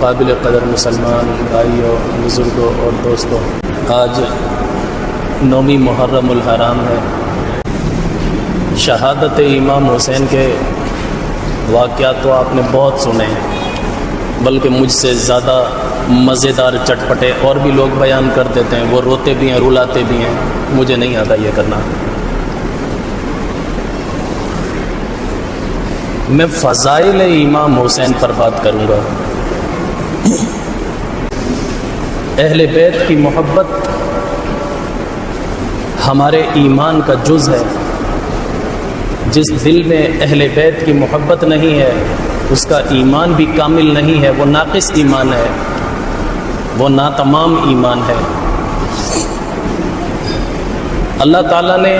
قابل قدر مسلمان بھائیوں، بزرگوں اور دوستوں، آج 9 محرم الحرام ہے۔ شہادت امام حسین کے واقعات تو آپ نے بہت سنے ہیں، بلکہ مجھ سے زیادہ مزیدار چٹپٹے اور بھی لوگ بیان کر دیتے ہیں، وہ روتے بھی ہیں، رلاتے بھی ہیں، مجھے نہیں آتا یہ کرنا۔ میں فضائل امام حسین پر بات کروں گا۔ اہل بیت کی محبت ہمارے ایمان کا جز ہے۔ جس دل میں اہل بیت کی محبت نہیں ہے اس کا ایمان بھی کامل نہیں ہے، وہ ناقص ایمان ہے، وہ ناتمام ایمان ہے۔ اللہ تعالیٰ نے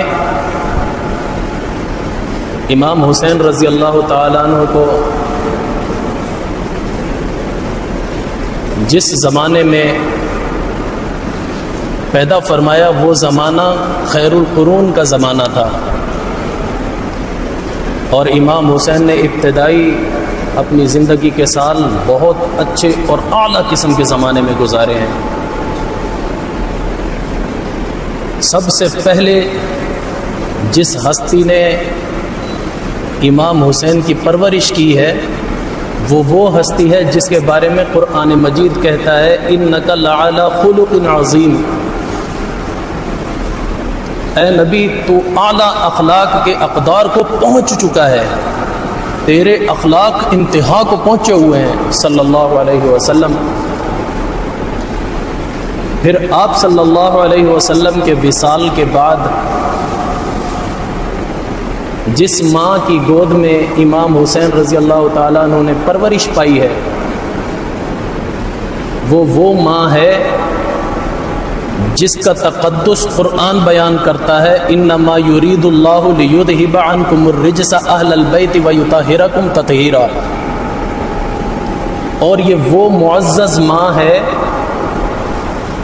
امام حسین رضی اللہ تعالیٰ عنہ کو جس زمانے میں پیدا فرمایا وہ زمانہ خیر القرون کا زمانہ تھا، اور امام حسین نے ابتدائی اپنی زندگی کے سال بہت اچھے اور اعلیٰ قسم کے زمانے میں گزارے ہیں۔ سب سے پہلے جس ہستی نے امام حسین کی پرورش کی ہے وہ ہستی ہے جس کے بارے میں قرآن مجید کہتا ہے اِنَّكَ لَعَلَىٰ خُلُقٍ عَظِيمٍ، اے نبی تو اعلیٰ اخلاق کے اقدار کو پہنچ چکا ہے، تیرے اخلاق انتہا کو پہنچے ہوئے ہیں صلی اللہ علیہ وسلم۔ پھر آپ صلی اللہ علیہ وسلم کے وصال کے بعد جس ماں کی گود میں امام حسین رضی اللہ تعالیٰ عنہ نے پرورش پائی ہے وہ ماں ہے جس کا تقدس قرآن بیان کرتا ہے انما یرید اللہ لیذہب عنکم الرجس اہل البیت ویطہرکم تطہیرا، اور یہ وہ معزز ماں ہے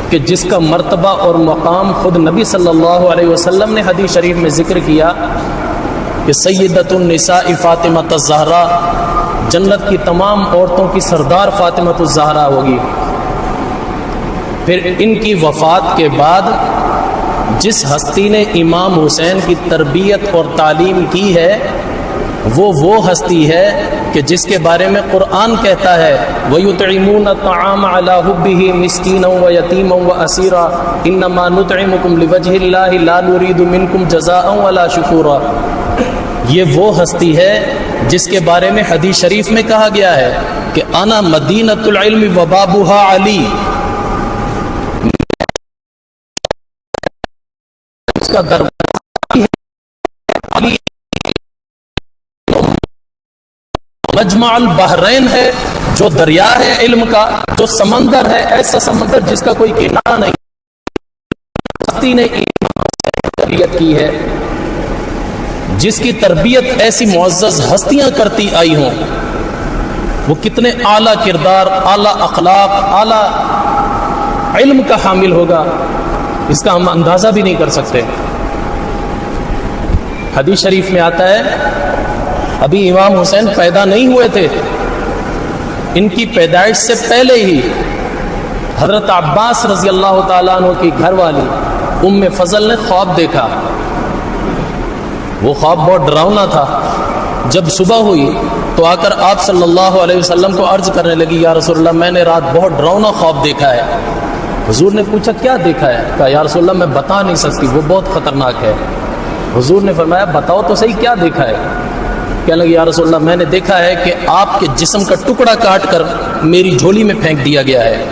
کہ جس کا مرتبہ اور مقام خود نبی صلی اللہ علیہ وسلم نے حدیث شریف میں ذکر کیا کہ سیدۃ النساء فاطمہ الزہرا، جنت کی تمام عورتوں کی سردار فاطمہ الزہرا ہوگی۔ پھر ان کی وفات کے بعد جس ہستی نے امام حسین کی تربیت اور تعلیم کی ہے وہ ہستی ہے کہ جس کے بارے میں قرآن کہتا ہے وَيُطْعِمُونَ الطَّعَامَ عَلَىٰ حُبِّهِ مِسْكِينًا وَيَتِيمًا وَأَسِيرًا إِنَّمَا نُطْعِمُكُمْ لِوَجْهِ اللَّهِ لَا نُرِيدُ مِنكُمْ جَزَاءً وَلَا شُكُورًا۔ یہ وہ ہستی ہے جس کے بارے میں حدیث شریف میں کہا گیا ہے کہ انا مدینۃ العلم وبابها علی، اس کا دروازہ علی، مجمع البحرین ہے، جو دریا ہے علم کا، جو سمندر ہے، ایسا سمندر جس کا کوئی کنارہ نہیں۔ ہستی نے تربیت کی ہے، جس کی تربیت ایسی معزز ہستیاں کرتی آئی ہوں، وہ کتنے اعلیٰ کردار، اعلیٰ اخلاق، اعلیٰ علم کا حامل ہوگا، اس کا ہم اندازہ بھی نہیں کر سکتے۔ حدیث شریف میں آتا ہے ابھی امام حسین پیدا نہیں ہوئے تھے، ان کی پیدائش سے پہلے ہی حضرت عباس رضی اللہ تعالیٰ عنہ کی گھر والی ام فضل نے خواب دیکھا۔ وہ خواب بہت ڈراؤنا تھا۔ جب صبح ہوئی تو آ کر آپ صلی اللہ علیہ وسلم کو عرض کرنے لگی یا رسول اللہ میں نے رات بہت ڈراؤنا خواب دیکھا ہے۔ حضور نے پوچھا کیا دیکھا ہے؟ کہا یا رسول اللہ میں بتا نہیں سکتی، وہ بہت خطرناک ہے۔ حضور نے فرمایا بتاؤ تو صحیح کیا دیکھا ہے؟ کہنے لگی یا رسول اللہ میں نے دیکھا ہے کہ آپ کے جسم کا ٹکڑا کاٹ کر میری جھولی میں پھینک دیا گیا ہے۔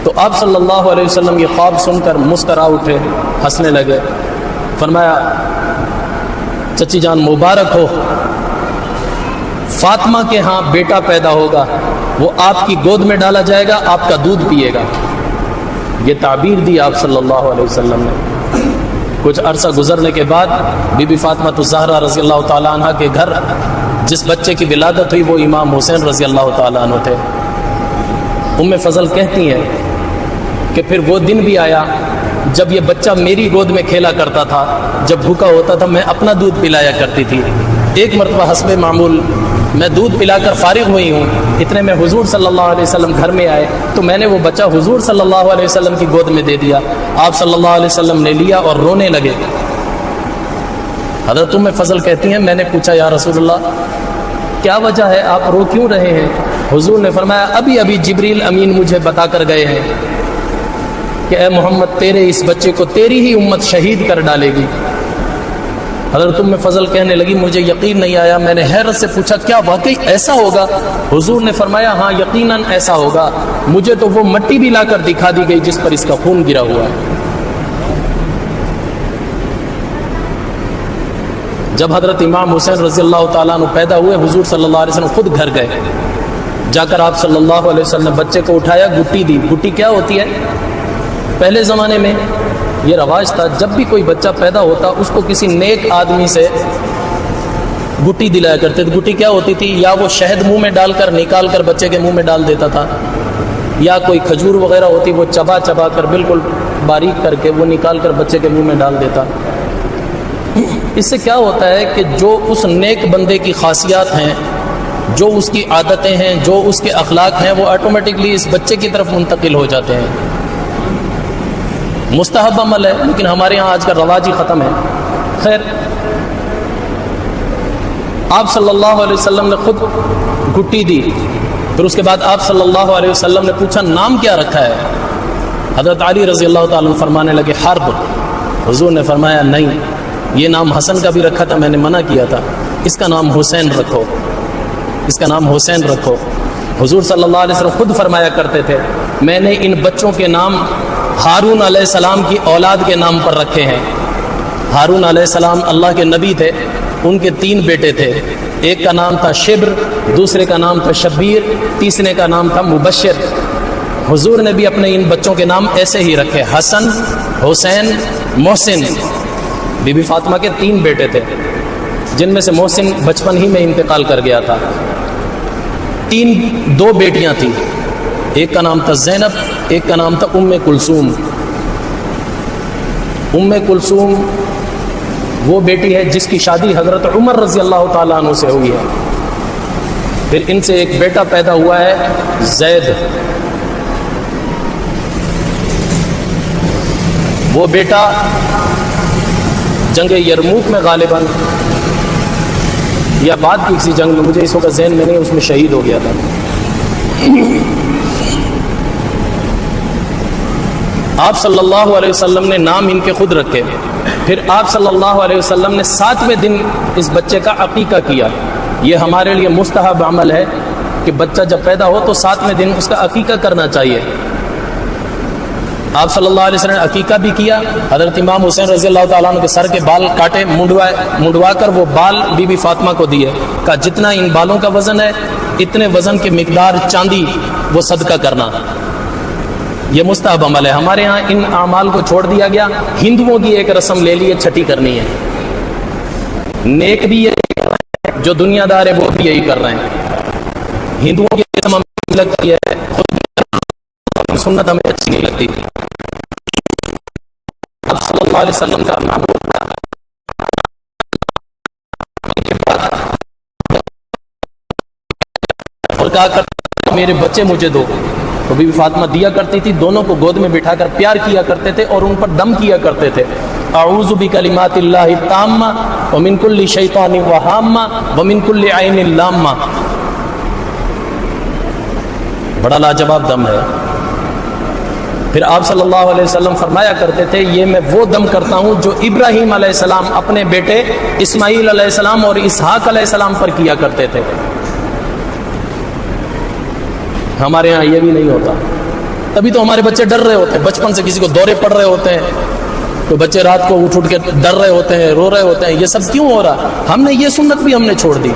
تو آپ صلی اللہ علیہ وسلم یہ خواب سن کر مسکرا اٹھے، ہنسنے لگے۔ فرمایا چچی جان مبارک ہو، فاطمہ کے ہاں بیٹا پیدا ہوگا، وہ آپ کی گود میں ڈالا جائے گا، آپ کا دودھ پیے گا۔ یہ تعبیر دی آپ صلی اللہ علیہ وسلم نے۔ کچھ عرصہ گزرنے کے بعد بی بی فاطمہ الزہرا رضی اللہ تعالیٰ عنہ کے گھر جس بچے کی ولادت ہوئی وہ امام حسین رضی اللہ تعالیٰ عنہ تھے۔ ام فضل کہتی ہیں کہ پھر وہ دن بھی آیا جب یہ بچہ میری گود میں کھیلا کرتا تھا، جب بھوکا ہوتا تھا میں اپنا دودھ پلایا کرتی تھی۔ ایک مرتبہ حسب معمول میں دودھ پلا کر فارغ ہوئی ہوں، اتنے میں حضور صلی اللہ علیہ وسلم گھر میں آئے تو میں نے وہ بچہ حضور صلی اللہ علیہ وسلم کی گود میں دے دیا۔ آپ صلی اللہ علیہ وسلم نے لیا اور رونے لگے۔ حضرت ام فضل کہتی ہیں میں نے پوچھا یا رسول اللہ کیا وجہ ہے، آپ رو کیوں رہے ہیں؟ حضور نے فرمایا ابھی ابھی جبریل امین مجھے بتا کر گئے ہیں کہ اے محمد تیرے اس بچے کو تیری ہی امت شہید کر ڈالے گی۔ حضرت ام فضل کہنے لگی مجھے یقین نہیں آیا، میں نے حیرت سے پوچھا کیا واقعی ایسا ہوگا؟ حضور نے فرمایا ہاں یقیناً ایسا ہوگا، مجھے تو وہ مٹی بھی لا کر دکھا دی گئی جس پر اس کا خون گرا ہوا ہے۔ جب حضرت امام حسین رضی اللہ تعالیٰ عنہ پیدا ہوئے، حضور صلی اللہ علیہ وسلم خود گھر گئے، جا کر آپ صلی اللہ علیہ وسلم نے بچے کو اٹھایا، گٹی دی۔ گٹی کیا ہوتی ہے؟ پہلے زمانے میں یہ رواج تھا جب بھی کوئی بچہ پیدا ہوتا اس کو کسی نیک آدمی سے گٹی دلایا کرتے تھے۔ گٹی کیا ہوتی تھی؟ یا وہ شہد منہ میں ڈال کر نکال کر بچے کے منہ میں ڈال دیتا تھا، یا کوئی کھجور وغیرہ ہوتی وہ چبا چبا کر بالکل باریک کر کے وہ نکال کر بچے کے منہ میں ڈال دیتا۔ اس سے کیا ہوتا ہے کہ جو اس نیک بندے کی خاصیات ہیں، جو اس کی عادتیں ہیں، جو اس کے اخلاق ہیں، وہ آٹومیٹکلی اس بچے کی طرف منتقل ہو جاتے ہیں۔ مستحب عمل ہے لیکن ہمارے ہاں آج کا رواج ہی ختم ہے۔ خیر، آپ صلی اللہ علیہ وسلم نے خود گٹی دی، پھر اس کے بعد آپ صلی اللہ علیہ وسلم نے پوچھا نام کیا رکھا ہے؟ حضرت علی رضی اللہ تعالیٰ عنہ فرمانے لگے حرب۔ حضور نے فرمایا نہیں، یہ نام حسن کا بھی رکھا تھا، میں نے منع کیا تھا، اس کا نام حسین رکھو، اس کا نام حسین رکھو۔ حضور صلی اللہ علیہ وسلم خود فرمایا کرتے تھے میں نے ان بچوں کے نام ہارون علیہ السلام کی اولاد کے نام پر رکھے ہیں۔ ہارون علیہ السلام اللہ کے نبی تھے، ان کے 3 بیٹے تھے، ایک کا نام تھا شبر، دوسرے کا نام تھا شبیر، تیسرے کا نام تھا مبشر۔ حضور نے بھی اپنے ان بچوں کے نام ایسے ہی رکھے، حسن، حسین، محسن۔ بی بی فاطمہ کے 3 بیٹے تھے جن میں سے محسن بچپن ہی میں انتقال کر گیا تھا۔ 2 بیٹیاں تھیں، ایک کا نام تھا زینب، ایک کا نام تھا ام کلثوم۔ ام کلثوم وہ بیٹی ہے جس کی شادی حضرت عمر رضی اللہ تعالیٰ عنہ سے ہوئی ہے۔ پھر ان سے ایک بیٹا پیدا ہوا ہے زید، وہ بیٹا جنگ یرموک میں غالباً یا بعد کی کسی جنگ میں، مجھے اس وقت ذہن میں نہیں، اس میں شہید ہو گیا تھا۔ آپ صلی اللہ علیہ وسلم نے نام ان کے خود رکھے، پھر آپ صلی اللہ علیہ وسلم نے 7ویں دن اس بچے کا عقیقہ کیا۔ یہ ہمارے لیے مستحب عمل ہے کہ بچہ جب پیدا ہو تو 7ویں دن اس کا عقیقہ کرنا چاہیے۔ آپ صلی اللہ علیہ وسلم نے عقیقہ بھی کیا۔ حضرت امام حسین رضی اللہ تعالیٰ عنہ کے سر کے بال کاٹے، منڈوا کر وہ بال بی بی فاطمہ کو دیے، کہا جتنا ان بالوں کا وزن ہے اتنے وزن کے مقدار چاندی وہ صدقہ کرنا۔ یہ مستحب عمل ہے۔ ہمارے ہاں ان اعمال کو چھوڑ دیا گیا، ہندوؤں کی ایک رسم لے لی ہے، چھٹی کرنی ہے۔ نیک بھی یہ جو دنیا دار ہے وہ بھی یہی کر رہے ہیں۔ ہندوؤں کی رسم ہمیں لگتی ہے، خود سنت ہمیں اچھی نہیں لگتی۔ آپ صلی اللہ علیہ وسلم کا نام اور کہا کرتے میرے بچے مجھے دو، تو بی بی فاطمہ دیا کرتی تھی، دونوں کو گود میں بٹھا کر پیار کیا کرتے تھے اور ان پر دم کیا کرتے تھے۔ اعوذ بکلمات اللہ التامہ ومن کل شیطان وہامہ ومن کل عین لامہ۔ بڑا لاجواب دم ہے۔ پھر آپ صلی اللہ علیہ وسلم فرمایا کرتے تھے یہ میں وہ دم کرتا ہوں جو ابراہیم علیہ السلام اپنے بیٹے اسماعیل علیہ السلام اور اسحاق علیہ السلام پر کیا کرتے تھے۔ ہمارے ہاں یہ بھی نہیں ہوتا، تبھی تو ہمارے بچے ڈر رہے ہوتے ہیں، بچپن سے کسی کو دورے پڑ رہے ہوتے ہیں، تو بچے رات کو اٹھ کے ڈر رہے ہوتے ہیں، رو رہے ہوتے ہیں۔ یہ سب کیوں ہو رہا؟ ہم نے یہ سنت بھی ہم نے چھوڑ دی۔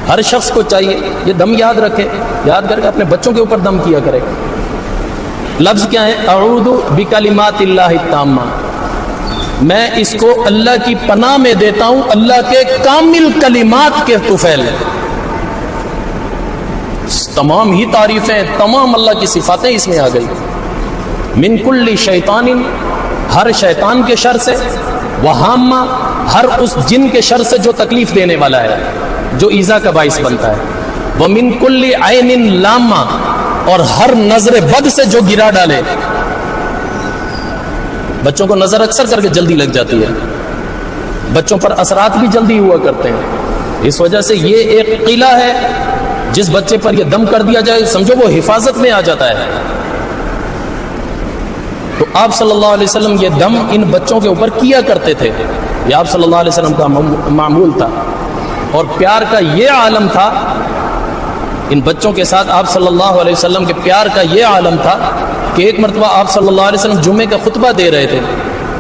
ہر شخص کو چاہیے یہ دم یاد رکھے، یاد کر کے اپنے بچوں کے اوپر دم کیا کرے۔ لفظ کیا ہے؟ اعوذ بکلمات اللہ التامہ، میں اس کو اللہ کی پناہ میں دیتا ہوں، اللہ کے کامل کلمات کے طفیل۔ تمام ہی تعریفیں، تمام اللہ کی صفاتیں اس میں آ گئی۔ من کل شیطان، ہر شیطان کے شر سے، وہامہ، ہر اس جن کے شر سے جو تکلیف دینے والا ہے۔ جو ایذا کا باعث بنتا ہے، وَمِن كُلِّ عَيْنٍ لَامَّةٍ، اور ہر نظر بد سے جو گرا ڈالے۔ بچوں کو نظر اکثر کر کے جلدی لگ جاتی ہے، بچوں پر اثرات بھی جلدی ہوا کرتے ہیں، اس وجہ سے یہ ایک قلعہ ہے، جس بچے پر یہ دم کر دیا جائے سمجھو وہ حفاظت میں آ جاتا ہے۔ تو آپ صلی اللہ علیہ وسلم یہ دم ان بچوں کے اوپر کیا کرتے تھے، یہ آپ صلی اللہ علیہ وسلم کا معمول تھا، اور پیار کا یہ عالم تھا ان بچوں کے ساتھ، آپ صلی اللہ علیہ وسلم کے پیار کا یہ عالم تھا کہ ایک مرتبہ آپ صلی اللہ علیہ وسلم جمعے کا خطبہ دے رہے تھے،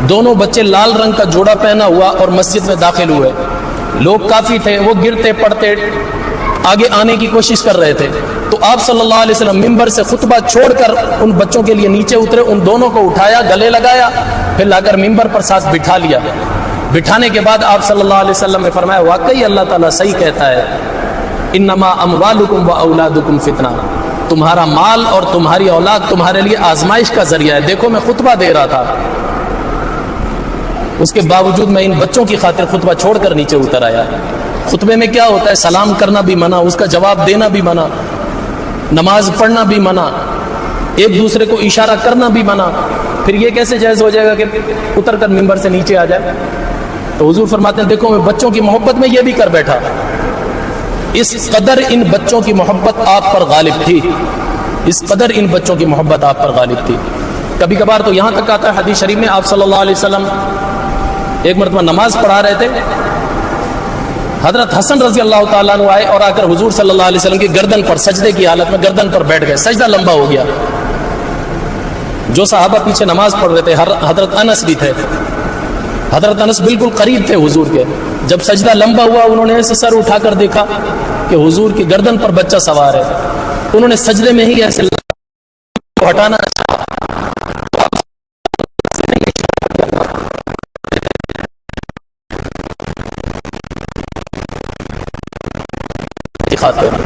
دونوں بچے لال رنگ کا جوڑا پہنا ہوا اور مسجد میں داخل ہوئے، لوگ کافی تھے، وہ گرتے پڑتے آگے آنے کی کوشش کر رہے تھے، تو آپ صلی اللہ علیہ وسلم ممبر سے خطبہ چھوڑ کر ان بچوں کے لیے نیچے اترے، ان دونوں کو اٹھایا، گلے لگایا، پھر لا کر ممبر پر ساتھ بٹھا لیا۔ بٹھانے کے بعد آپ صلی اللہ علیہ وسلم نے فرمایا واقعی اللہ تعالیٰ صحیح کہتا ہے، انما اموالکم و اولادکم فتنہ، تمہارا مال اور تمہاری اولاد تمہارے لیے آزمائش کا ذریعہ ہے۔ دیکھو میں خطبہ دے رہا تھا، اس کے باوجود میں ان بچوں کی خاطر خطبہ چھوڑ کر نیچے اتر آیا۔ خطبے میں کیا ہوتا ہے؟ سلام کرنا بھی منع، اس کا جواب دینا بھی منع، نماز پڑھنا بھی منع، ایک دوسرے کو اشارہ کرنا بھی منع، پھر یہ کیسے جائز ہو جائے گا کہ اتر کر ممبر سے نیچے آ جائے؟ تو حضور فرماتے ہیں دیکھو میں بچوں کی محبت میں یہ بھی کر بیٹھا، اس قدر ان بچوں کی محبت آپ پر غالب تھی، اس قدر ان بچوں کی محبت آپ پر غالب تھی۔ کبھی کبھار تو یہاں تک آتا ہے حدیث شریف میں، آپ صلی اللہ علیہ وسلم ایک مرتبہ نماز پڑھا رہے تھے، حضرت حسن رضی اللہ تعالیٰ عنہ آئے اور آ کر حضور صلی اللہ علیہ وسلم کی گردن پر سجدے کی حالت میں گردن پر بیٹھ گئے، سجدہ لمبا ہو گیا۔ جو صحابہ پیچھے نماز پڑھ رہے تھے، حضرت انس بھی تھے، حضرت انس بالکل قریب تھے حضور کے، جب سجدہ لمبا ہوا انہوں نے ایسے سر اٹھا کر دیکھا کہ حضور کی گردن پر بچہ سوار ہے، انہوں نے سجدے میں ہی ایسے ہٹانا دکھاتے ہیں۔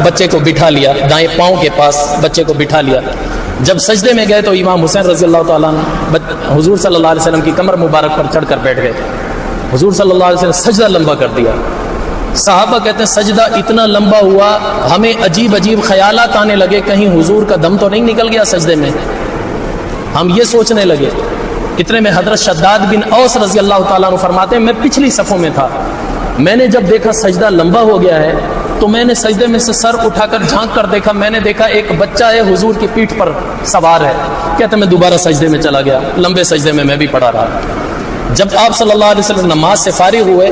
بچے کو بٹھا لیا، دائیں پاؤں کے پاس بچے کو بٹھا لیا، جب سجدے میں گئے تو امام حسین رضی اللہ تعالیٰ عنہ حضور صلی اللہ علیہ وسلم کی کمر مبارک پر چڑھ کر بیٹھ گئے، حضور صلی اللہ علیہ وسلم سجدہ لمبا کر دیا۔ صحابہ کہتے ہیں سجدہ اتنا لمبا ہوا ہمیں عجیب عجیب خیالات آنے لگے، کہیں حضور کا دم تو نہیں نکل گیا سجدے میں، ہم یہ سوچنے لگے۔ اتنے میں حضرت شداد بن اوس رضی اللہ تعالیٰ عنہ فرماتے ہیں میں پچھلی صفوں میں تھا، میں نے جب دیکھا سجدہ لمبا ہو گیا ہے تو میں نے سجدے میں سے سر اٹھا کر جھانک کر دیکھا، میں نے دیکھا ایک بچہ ہے حضور کی پیٹھ پر سوار ہے۔ کہتے میں دوبارہ سجدے میں چلا گیا، لمبے سجدے میں بھی پڑھا رہا۔ جب آپ صلی اللہ علیہ وسلم نماز سے فارغ ہوئے،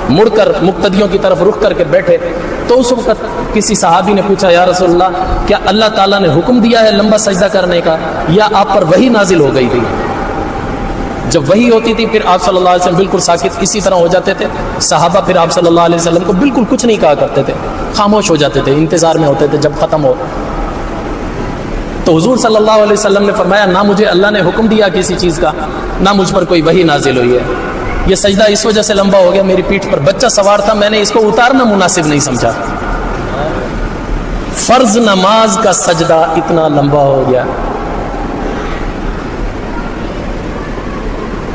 مڑ کر مقتدیوں کی طرف رخ کر کے بیٹھے تو اس وقت کسی صحابی نے پوچھا یا رسول اللہ کیا اللہ تعالیٰ نے حکم دیا ہے لمبا سجدہ کرنے کا یا آپ پر وحی نازل ہو گئی تھی؟ جب وحی ہوتی تھی پھر آپ صلی اللہ علیہ وسلم بالکل ساکت اسی طرح ہو جاتے تھے، صحابہ پھر آپ صلی اللہ علیہ وسلم کو بالکل کچھ نہیں کہا کرتے تھے، خاموش ہو جاتے تھے، انتظار میں ہوتے تھے جب ختم ہو۔ تو حضور صلی اللہ علیہ وسلم نے فرمایا نہ مجھے اللہ نے حکم دیا کسی چیز کا، نہ مجھ پر کوئی وحی نازل ہوئی ہے، یہ سجدہ اس وجہ سے لمبا ہو گیا میری پیٹھ پر بچہ سوار تھا، میں نے اس کو اتارنا مناسب نہیں سمجھا۔ فرض نماز کا سجدہ اتنا لمبا ہو گیا،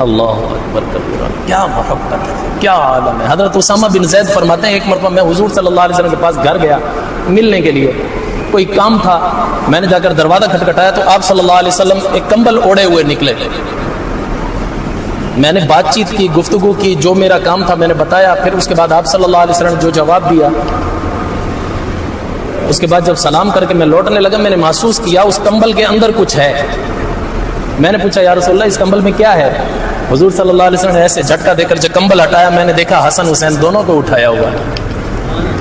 اللہ اکبر کبیرہ، کیا محبت ہے، کیا عالم ہے۔ حضرت اسامہ بن زید فرماتے ہیں ایک مرتبہ میں حضور صلی اللہ علیہ وسلم کے پاس گھر گیا ملنے کے لیے، کوئی کام تھا، میں نے جا کر دروازہ کھٹکھٹایا تو آپ صلی اللہ علیہ وسلم ایک کمبل اوڑے ہوئے نکلے، میں نے بات چیت کی، گفتگو کی، جو میرا کام تھا میں نے بتایا، پھر اس کے بعد آپ صلی اللہ علیہ وسلم نے جو جواب دیا، اس کے بعد جب سلام کر کے میں لوٹنے لگا میں نے محسوس کیا اس کمبل کے اندر کچھ ہے۔ میں نے پوچھا یا رسول اللہ اس کمبل میں کیا ہے؟ حضور صلی اللہ علیہ وسلم نے ایسے جھٹکا دے کر جب کمبل ہٹایا میں نے دیکھا حسن حسین دونوں کو اٹھایا ہوا ہے،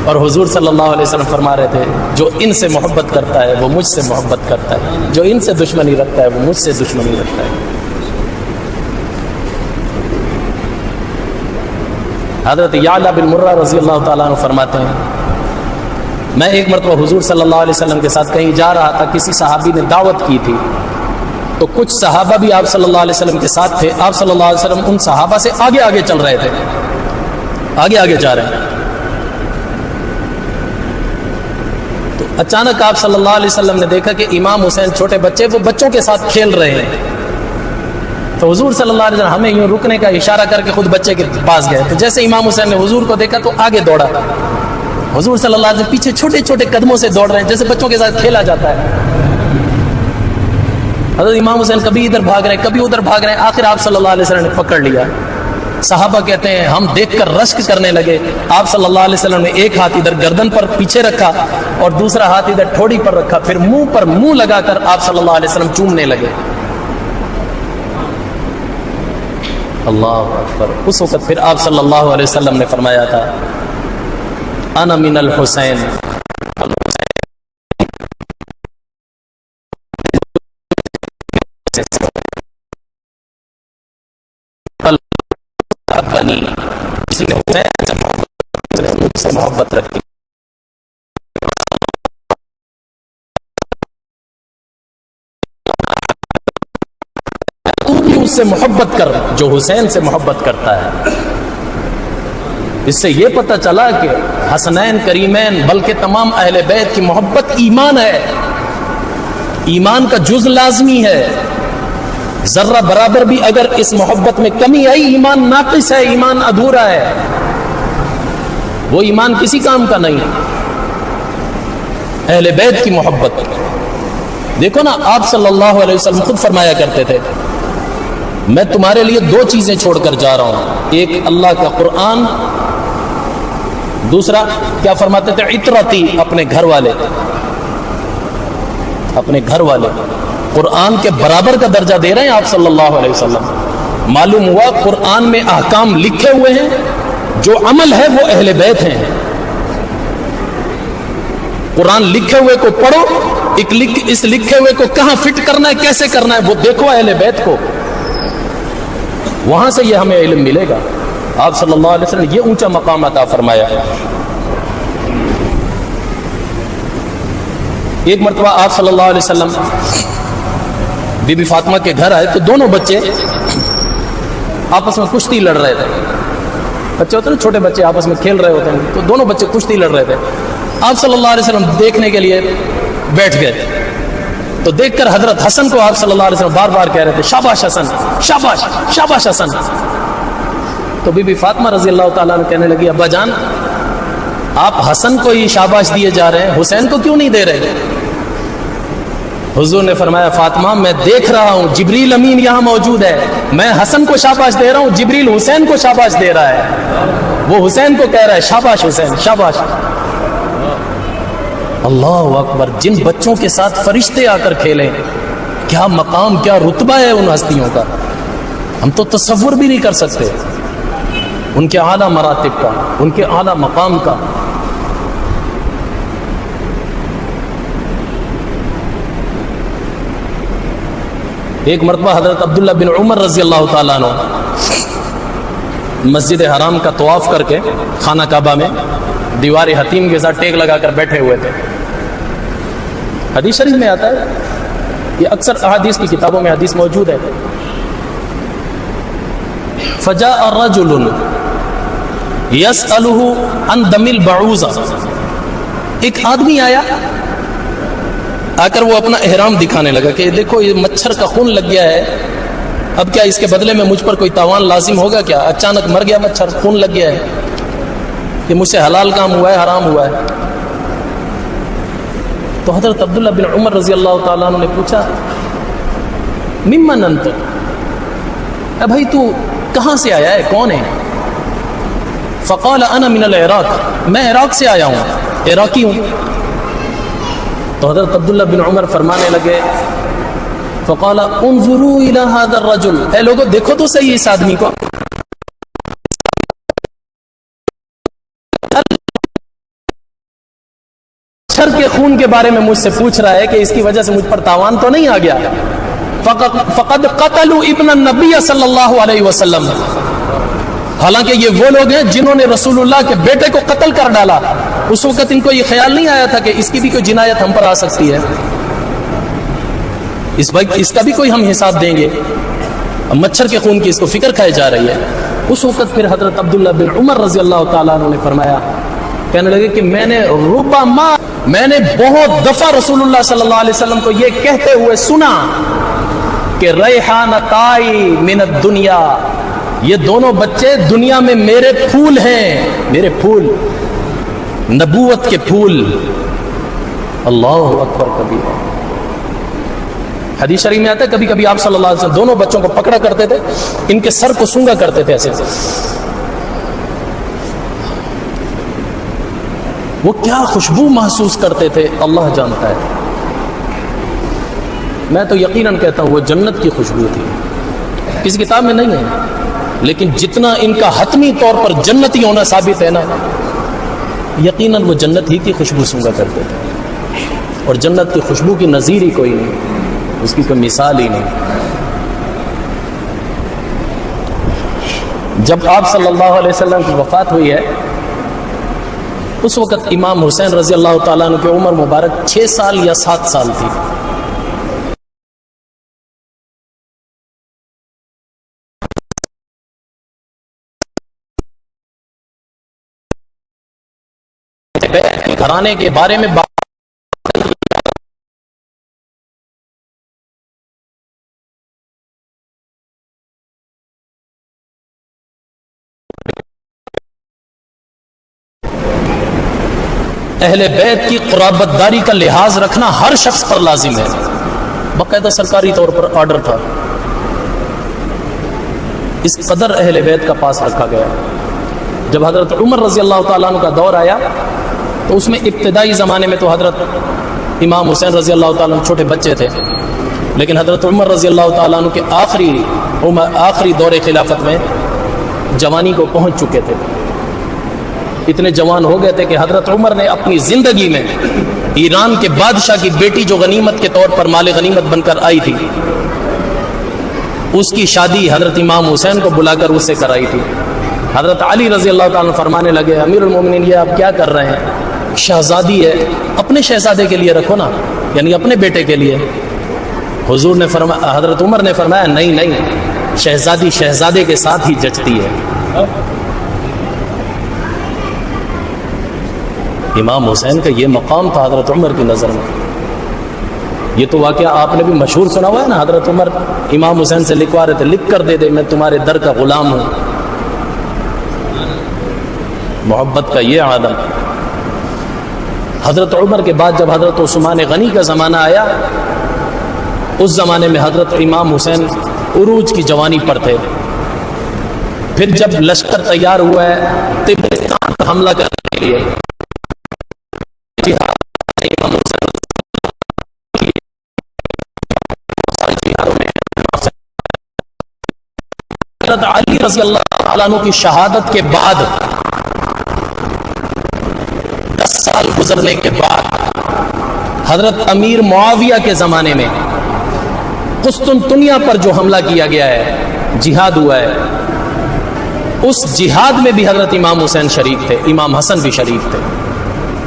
اور حضور صلی اللہ علیہ وسلم فرما رہے تھے جو ان سے محبت کرتا ہے وہ مجھ سے محبت کرتا ہے، جو ان سے دشمنی رکھتا ہے وہ مجھ سے دشمنی رکھتا ہے۔ حضرت یعلا بن مرہ رضی اللہ تعالیٰ عنہ فرماتے ہیں میں ایک مرتبہ حضور صلی اللہ علیہ وسلم کے ساتھ کہیں جا رہا تھا، کسی صحابی نے دعوت کی تھی تو کچھ صحابہ بھی آپ صلی اللہ علیہ وسلم کے ساتھ تھے، آپ صلی اللہ علیہ وسلم ان صحابہ سے آگے آگے چل رہے تھے، آگے آگے جا رہے ہیں۔ تو اچانک آپ صلی اللہ علیہ وسلم نے دیکھا کہ امام حسین چھوٹے بچے وہ بچوں کے ساتھ کھیل رہے ہیں. تو حضور صلی اللہ علیہ وسلم ہمیں یوں رکنے کا اشارہ کر کے خود بچے کے پاس گئے. تو جیسے امام حسین نے حضور کو دیکھا تو آگے دوڑا. حضور صلی اللہ علیہ وسلم پیچھے چھوٹے چھوٹے قدموں سے دوڑ رہے ہیں جیسے بچوں کے ساتھ کھیلا جاتا ہے. حضرت امام حسین کبھی ادھر بھاگ رہے ہیں کبھی ادھر بھاگ رہے ہیں. آخر آپ صلی اللہ علیہ وسلم نے پکڑ لیا. صحابہ کہتے ہیں ہم دیکھ کر رشک کرنے لگے. آپ صلی اللہ علیہ وسلم نے ایک ہاتھ ادھر گردن پر پیچھے رکھا اور دوسرا ہاتھ ادھر ٹھوڑی پر رکھا, پھر منہ پر منہ لگا کر آپ صلی اللہ علیہ وسلم چومنے لگے. اللہ اکبر. اس وقت پھر آپ صلی اللہ علیہ وسلم نے فرمایا تھا انا من الحسین. کسی نے حسین سے محبت رکھی. تو بھی اس سے محبت کر جو حسین سے محبت کرتا ہے. اس سے یہ پتہ چلا کہ حسنین کریمین بلکہ تمام اہل بیت کی محبت ایمان ہے, ایمان کا جز لازمی ہے. ذرہ برابر بھی اگر اس محبت میں کمی آئی ایمان ناقص ہے, ایمان ادھورا ہے, وہ ایمان کسی کام کا نہیں. اہل بیت کی محبت دیکھو نا, آپ صلی اللہ علیہ وسلم خود فرمایا کرتے تھے میں تمہارے لیے دو چیزیں چھوڑ کر جا رہا ہوں, ایک اللہ کا قرآن, دوسرا کیا فرماتے تھے عطرتی, اپنے گھر والے. اپنے گھر والے قرآن کے برابر کا درجہ دے رہے ہیں آپ صلی اللہ علیہ وسلم. معلوم ہوا قرآن میں احکام لکھے ہوئے ہیں, جو عمل ہے وہ اہل بیت ہیں. قرآن لکھے ہوئے کو پڑھو, اس لکھے ہوئے کو کہاں فٹ کرنا ہے, کیسے کرنا ہے وہ دیکھو اہل بیت کو, وہاں سے یہ ہمیں علم ملے گا. آپ صلی اللہ علیہ وسلم نے یہ اونچا مقام عطا فرمایا. ایک مرتبہ آپ صلی اللہ علیہ وسلم بی بی فاطمہ کے گھر آئے تو دونوں بچے آپس میں کشتی لڑ رہے تھے. بچے ہوتے ہیں چھوٹے بچے آپس میں کھیل رہے ہوتے ہیں, تو دونوں بچے کشتی لڑ رہے تھے. آپ صلی اللہ علیہ وسلم دیکھنے کے لیے بیٹھ گئے. تو دیکھ کر حضرت حسن کو آپ صلی اللہ علیہ وسلم بار بار کہہ رہے تھے شاباش حسن, شاباش شاباش حسن. تو بی بی فاطمہ رضی اللہ تعالیٰ نے کہنے لگی ابا جان آپ حسن کو ہی شاباش دیے جا رہے ہیں, حسین کو کیوں نہیں دے رہے؟ حضور نے فرمایا فاطمہ میں دیکھ رہا ہوں جبریل امین یہاں موجود ہے, میں حسن کو شاباش دے رہا ہوں, جبریل حسین کو شاباش دے رہا ہے, وہ حسین کو کہہ رہا ہے شاباش حسین شاباش. اللہ اکبر. جن بچوں کے ساتھ فرشتے آ کر کھیلیں, کیا مقام کیا رتبہ ہے ان ہستیوں کا, ہم تو تصور بھی نہیں کر سکتے ان کے اعلیٰ مراتب کا, ان کے اعلیٰ مقام کا. ایک مرتبہ حضرت عبداللہ بن عمر رضی اللہ تعالیٰ عنہ مسجد حرام کا طواف کر کے خانہ کعبہ میں دیوار حتیم کے ساتھ ٹیک لگا کر بیٹھے ہوئے تھے. حدیث شریف میں آتا ہے, یہ اکثر احادیث کی کتابوں میں حدیث موجود ہے. فجاء رجل يسأله عن دم البعوضة, ایک آدمی آیا, آ کر وہ اپنا احرام دکھانے لگا کہ دیکھو یہ مچھر کا خون لگ گیا ہے, اب کیا اس کے بدلے میں مجھ پر کوئی تاوان لازم ہوگا کیا؟ اچانک مر گیا مچھر, خون لگ گیا ہے, کہ مجھ سے حلال کام ہوا ہے حرام ہوا ہے. تو حضرت عبداللہ بن عمر رضی اللہ تعالیٰ عنہ نے پوچھا ممن انت, اے بھائی تو کہاں سے آیا ہے, کون ہے؟ فقال انا من العراق, میں عراق سے آیا ہوں, عراقی ہوں. تو حضرت عبداللہ بن عمر فرمانے لگے فقال انظروا الى هذا الرجل, اے لوگوں دیکھو تو صحیح اس آدمی کو, مچھر کے خون کے بارے میں مجھ سے پوچھ رہا ہے کہ اس کی وجہ سے مجھ پر تاوان تو نہیں آ گیا. فقد قتلوا ابن النبی صلی اللہ علیہ وسلم, حالانکہ یہ وہ لوگ ہیں جنہوں نے رسول اللہ کے بیٹے کو قتل کر ڈالا. اس وقت ان کو یہ خیال نہیں آیا تھا کہ اس کی بھی کوئی جنایت ہم پر آ سکتی ہے, اس کا بھی کوئی ہم حساب دیں گے. مچھر کے خون کی اس کو فکر کھائی جا رہی ہے. اس وقت پھر حضرت عبداللہ بن عمر رضی اللہ تعالیٰ عنہ نے فرمایا, کہنے لگے کہ میں نے ربما میں نے بہت دفعہ رسول اللہ صلی اللہ علیہ وسلم کو یہ کہتے ہوئے سنا کہ ریحانتائی من الدنیا، یہ دونوں بچے دنیا میں میرے پھول ہیں، میرے پھول، نبوت کے پھول۔ اللہ اکبر کبیرہ۔ حدیث شریف میں آتا ہے کبھی کبھی آپ صلی اللہ علیہ وسلم دونوں بچوں کو پکڑا کرتے تھے، ان کے سر کو سونگا کرتے تھے ایسے، وہ کیا خوشبو محسوس کرتے تھے اللہ جانتا ہے۔ میں تو یقیناً کہتا ہوں وہ جنت کی خوشبو تھی، کسی کتاب میں نہیں ہے، لیکن جتنا ان کا حتمی طور پر جنتی ہونا ثابت ہے نا، یقیناً وہ جنت ہی کی خوشبو سونگا کرتے تھے، اور جنت کی خوشبو کی نظیر ہی کوئی نہیں، اس کی کوئی مثال ہی نہیں۔ جب آپ صلی اللہ علیہ وسلم کی وفات ہوئی ہے، اس وقت امام حسین رضی اللہ تعالیٰ عنہ کی عمر مبارک 6 سال یا 7 سال تھی۔ گھرانے کے بارے میں اہل بیت کی قرابت داری کا لحاظ رکھنا ہر شخص پر لازم ہے، باقاعدہ سرکاری طور پر آرڈر تھا، اس قدر اہل بیت کا پاس رکھا گیا۔ جب حضرت عمر رضی اللہ تعالیٰ عنہ کا دور آیا تو اس میں ابتدائی زمانے میں تو حضرت امام حسین رضی اللہ تعالیٰ عنہ چھوٹے بچے تھے، لیکن حضرت عمر رضی اللہ تعالیٰ عنہ کے آخری دور خلافت میں جوانی کو پہنچ چکے تھے، اتنے جوان ہو گئے تھے کہ حضرت عمر نے اپنی زندگی میں ایران کے بادشاہ کی بیٹی جو غنیمت کے طور پر مال غنیمت بن کر آئی تھی، اس کی شادی حضرت امام حسین کو بلا کر اس سے کرائی تھی۔ حضرت علی رضی اللہ تعالیٰ عنہ فرمانے لگے، امیر المومنین یہ آپ کیا کر رہے ہیں؟ شہزادی ہے، اپنے شہزادے کے لیے رکھو نا، یعنی اپنے بیٹے کے لیے۔ حضور نے فرمایا، حضرت عمر نے فرمایا نہیں، شہزادی شہزادے کے ساتھ ہی جچتی ہے۔ امام حسین کا یہ مقام تھا حضرت عمر کی نظر میں۔ یہ تو واقعہ آپ نے بھی مشہور سنا ہوا ہے نا، حضرت عمر امام حسین سے لکھوا رہے تھے، لکھ کر دے میں تمہارے در کا غلام ہوں۔ محبت کا یہ عالم۔ حضرت عمر کے بعد جب حضرت عثمان غنی کا زمانہ آیا، اس زمانے میں حضرت امام حسین عروج کی جوانی پر تھے۔ پھر جب لشکر تیار ہوا ہے تبرستان پر حملہ کرنے کے لیے، حضرت علی رضی اللہ عنہ کی شہادت کے بعد 10 سال گزرنے کے بعد حضرت امیر معاویہ کے زمانے میں قسطنطنیہ پر جو حملہ کیا گیا ہے، جہاد ہوا ہے، اس جہاد میں بھی حضرت امام حسین شریک تھے، امام حسن بھی شریک تھے۔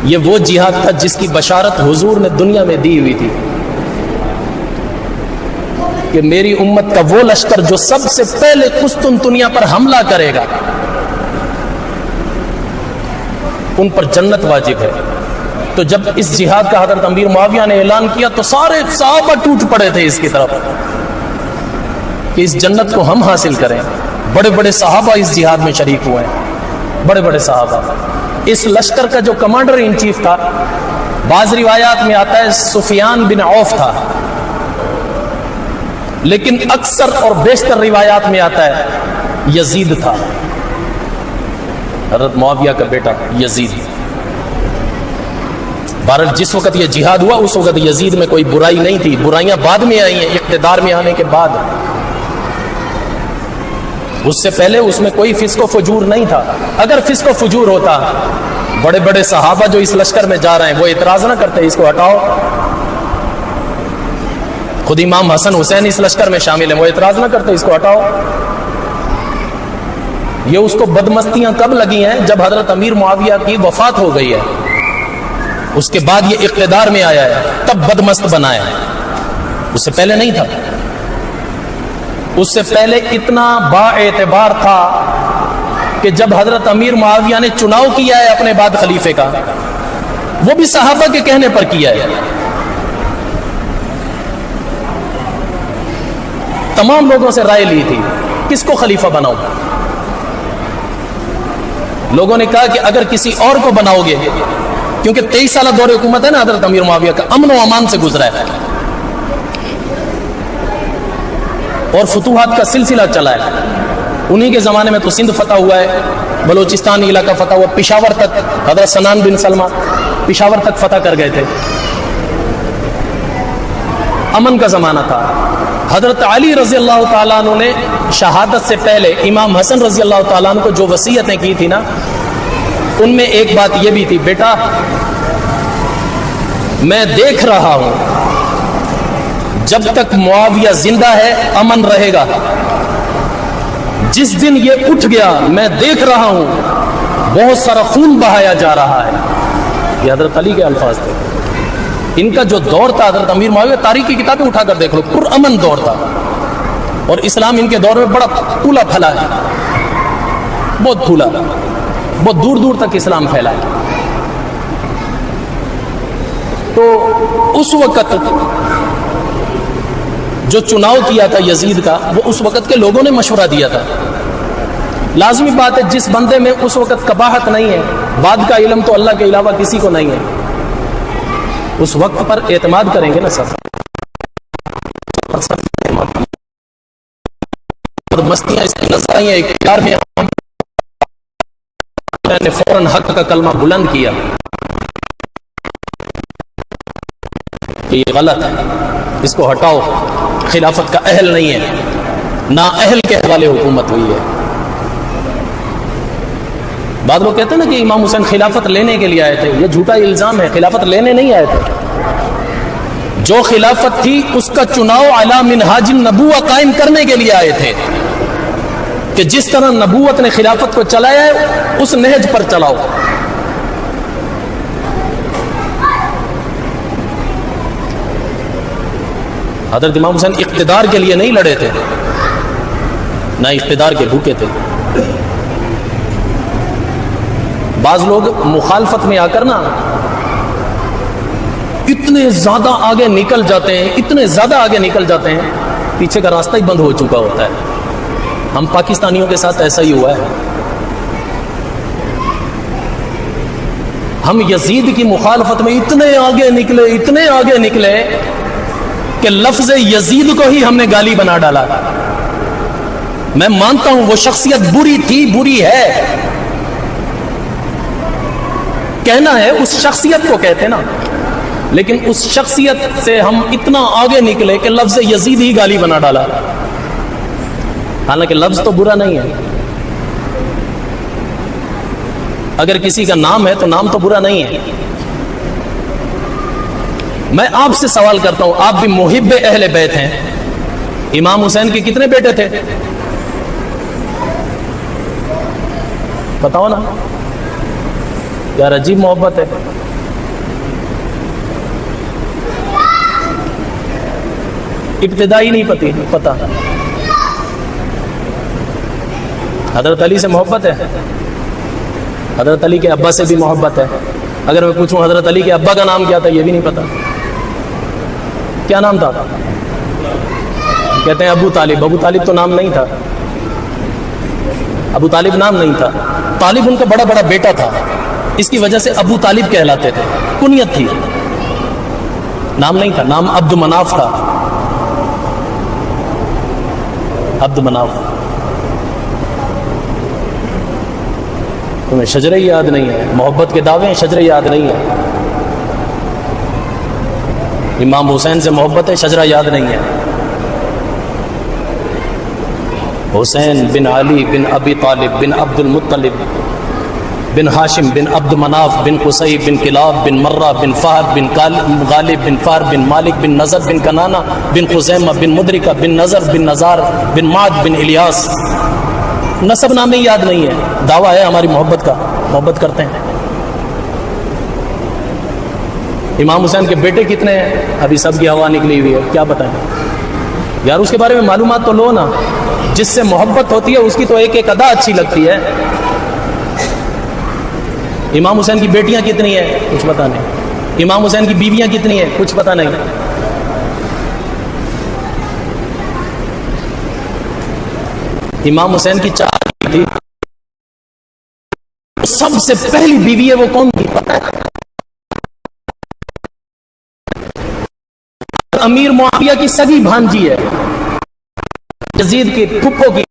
یہ وہ جہاد تھا جس کی بشارت حضور نے دنیا میں دی ہوئی تھی کہ میری امت کا وہ لشکر جو سب سے پہلے قسطنطنیہ پر حملہ کرے گا ان پر جنت واجب ہے۔ تو جب اس جہاد کا حضرت امیر معاویہ نے اعلان کیا تو سارے صحابہ ٹوٹ پڑے تھے اس کی طرف کہ اس جنت کو ہم حاصل کریں۔ بڑے بڑے صحابہ اس جہاد میں شریک ہوئے ہیں، بڑے بڑے صحابہ۔ اس لشکر کا جو کمانڈر ان چیف تھا، بعض روایات میں آتا ہے سفیان بن عوف تھا، لیکن اکثر اور بیشتر روایات میں آتا ہے یزید تھا، حضرت معاویہ کا بیٹا یزید۔ بہرحال جس وقت یہ جہاد ہوا اس وقت یزید میں کوئی برائی نہیں تھی، برائیاں بعد میں آئی ہیں اقتدار میں آنے کے بعد۔ اس سے پہلے اس میں کوئی فسق و فجور نہیں تھا۔ اگر فسق و فجور ہوتا، بڑے بڑے صحابہ جو اس لشکر میں جا رہے ہیں وہ اعتراض نہ کرتے اس کو ہٹاؤ۔ خود امام حسن حسین اس لشکر میں شامل ہیں، وہ اعتراض نہ کرتے اس کو ہٹاؤ۔ یہ اس کو بدمستیاں کب لگی ہیں؟ جب حضرت امیر معاویہ کی وفات ہو گئی ہے، اس کے بعد یہ اقتدار میں آیا ہے، تب بدمست بنا ہے، اس سے پہلے نہیں تھا۔ اس سے پہلے اتنا با اعتبار تھا کہ جب حضرت امیر معاویہ نے چناؤ کیا ہے اپنے بعد خلیفے کا، وہ بھی صحابہ کے کہنے پر کیا ہے. تمام لوگوں سے رائے لی تھی کس کو خلیفہ بناؤ. لوگوں نے کہا کہ اگر کسی اور کو بناؤ گے، کیونکہ 23 سالہ دور حکومت ہے نا حضرت امیر معاویہ کا، امن و امان سے گزرا ہے اور فتوحات کا سلسلہ چلا ہے. انہی کے زمانے میں تو سندھ فتح ہوا ہے، بلوچستان علاقہ فتح ہوا، پشاور تک حضرت سنان بن سلمہ پشاور تک فتح کر گئے تھے. امن کا زمانہ تھا. حضرت علی رضی اللہ تعالیٰ عنہ نے شہادت سے پہلے امام حسن رضی اللہ تعالیٰ عنہ کو جو وصیتیں کی تھی نا، ان میں ایک بات یہ بھی تھی، بیٹا میں دیکھ رہا ہوں جب تک معاویہ زندہ ہے امن رہے گا، جس دن یہ اٹھ گیا میں دیکھ رہا ہوں بہت سارا خون بہایا جا رہا ہے. یہ حضرت علی کے الفاظ تھے. ان کا جو دور تھا حضرت امیر معاویہ، تاریخ کی کتابیں اٹھا کر دیکھ لو، پرامن دور تھا. اور اسلام ان کے دور میں بڑا پھولا پھلا ہے، بہت پھولا، بہت دور دور تک اسلام پھیلا ہے. تو اس وقت جو چناؤ کیا تھا یزید کا، وہ اس وقت کے لوگوں نے مشورہ دیا تھا. لازمی بات ہے جس بندے میں اس وقت قباحت نہیں ہے، بعد کا علم تو اللہ کے علاوہ کسی کو نہیں ہے، اس وقت پر اعتماد کریں گے نا سب. مستیاں اس کی نظر آئی ہیں. ایک پیار میں نے فوراً حق کا کلمہ بلند کیا کہ یہ غلط ہے، اس کو ہٹاؤ، خلافت کا اہل نہیں ہے، نا اہل کے حوالے حکومت ہوئی ہے. بعض لوگ کہتے ہیں نا کہ امام حسین خلافت لینے کے لیے آئے تھے. یہ جھوٹا الزام ہے، خلافت لینے نہیں آئے تھے. جو خلافت تھی اس کا چناؤ علی منہاج النبوہ قائم کرنے کے لیے آئے تھے کہ جس طرح نبوت نے خلافت کو چلایا ہے اس نہج پر چلاؤ. حضرت امام حسین اقتدار کے لیے نہیں لڑے تھے، نہ اقتدار کے بھوکے تھے. بعض لوگ مخالفت میں آ کر نا اتنے زیادہ آگے نکل جاتے ہیں، اتنے زیادہ آگے نکل جاتے ہیں، پیچھے کا راستہ ہی بند ہو چکا ہوتا ہے. ہم پاکستانیوں کے ساتھ ایسا ہی ہوا ہے. ہم یزید کی مخالفت میں اتنے آگے نکلے کہ لفظ یزید کو ہی ہم نے گالی بنا ڈالا. میں مانتا ہوں وہ شخصیت بری تھی، بری ہے، کہنا ہے اس شخصیت کو کہتے نا، لیکن اس شخصیت سے ہم اتنا آگے نکلے کہ لفظ یزید ہی گالی بنا ڈالا. حالانکہ لفظ تو برا نہیں ہے، اگر کسی کا نام ہے تو نام تو برا نہیں ہے. میں آپ سے سوال کرتا ہوں، آپ بھی محب اہل بیت ہیں، امام حسین کے کتنے بیٹے تھے؟ بتاؤ نا یار، عجیب محبت ہے. ابتدائی نہیں پتا. حضرت علی سے محبت ہے، حضرت علی کے ابا سے بھی محبت ہے. اگر میں پوچھوں حضرت علی کے ابا کا نام کیا تھا، یہ بھی نہیں پتا. کیا نام تھا؟ کہتے ہیں ابو طالب. ابو طالب تو نام نہیں تھا، ابو طالب نام نہیں تھا. طالب ان کا بڑا بڑا بیٹا تھا، اس کی وجہ سے ابو طالب کہلاتے تھے، کنیت تھی، نام نہیں تھا. نام عبد مناف تھا، عبد مناف. تمہیں شجرے یاد نہیں ہے؟ محبت کے دعوے ہیں، شجرے یاد نہیں ہے. امام حسین سے محبت ہے، شجرہ یاد نہیں ہے. حسین بن علی بن ابی طالب بن عبد المطلب بن ہاشم بن عبد مناف بن قصی بن کلاب بن مرہ بن فہد بن غالب بن فار بن مالک بن نظر بن کنانہ بن خزیمہ بن مدرکہ بن نظر بن نزار بن معد بن الیاس. نسب نامے یاد نہیں ہے، دعویٰ ہے ہماری محبت کا، محبت کرتے ہیں. امام حسین کے بیٹے کتنے ہیں؟ ابھی سب کی ہوا نکلی ہوئی ہے، کیا بتائیں یار. اس کے بارے میں معلومات تو لو نا. جس سے محبت ہوتی ہے اس کی تو ایک ایک ادا اچھی لگتی ہے. امام حسین کی بیٹیاں کتنی ہیں؟ کچھ پتہ نہیں. امام حسین کی بیویاں کتنی ہیں؟ کچھ پتہ نہیں. امام حسین کی 4 تھی. سب سے پہلی بیوی ہے وہ کون تھی پتہ ہے؟ امیر معاویہ کی سگی بھانجی ہے، یزید کی پھپھو کی.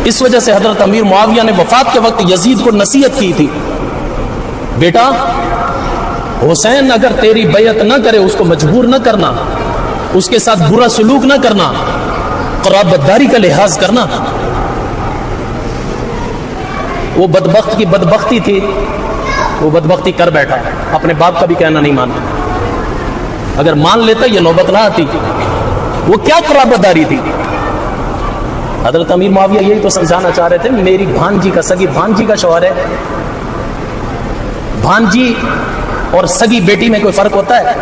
اس وجہ سے حضرت امیر معاویہ نے وفات کے وقت یزید کو نصیحت کی تھی، بیٹا حسین اگر تیری بیعت نہ کرے اس کو مجبور نہ کرنا، اس کے ساتھ برا سلوک نہ کرنا، قرابت داری کا لحاظ کرنا. وہ بدبخت کی بدبختی تھی، وہ بدبختی کر بیٹھا، اپنے باپ کا بھی کہنا نہیں مانا. اگر مان لیتا یہ نوبت نہ آتی. وہ کیا قرابت داری تھی؟ حضرت امیر معاویہ یہی تو سمجھانا چاہ رہے تھے، میری بھانجی کا سگی بھانجی کا شوہر ہے. بھانجی اور سگی بیٹی میں کوئی فرق ہوتا ہے؟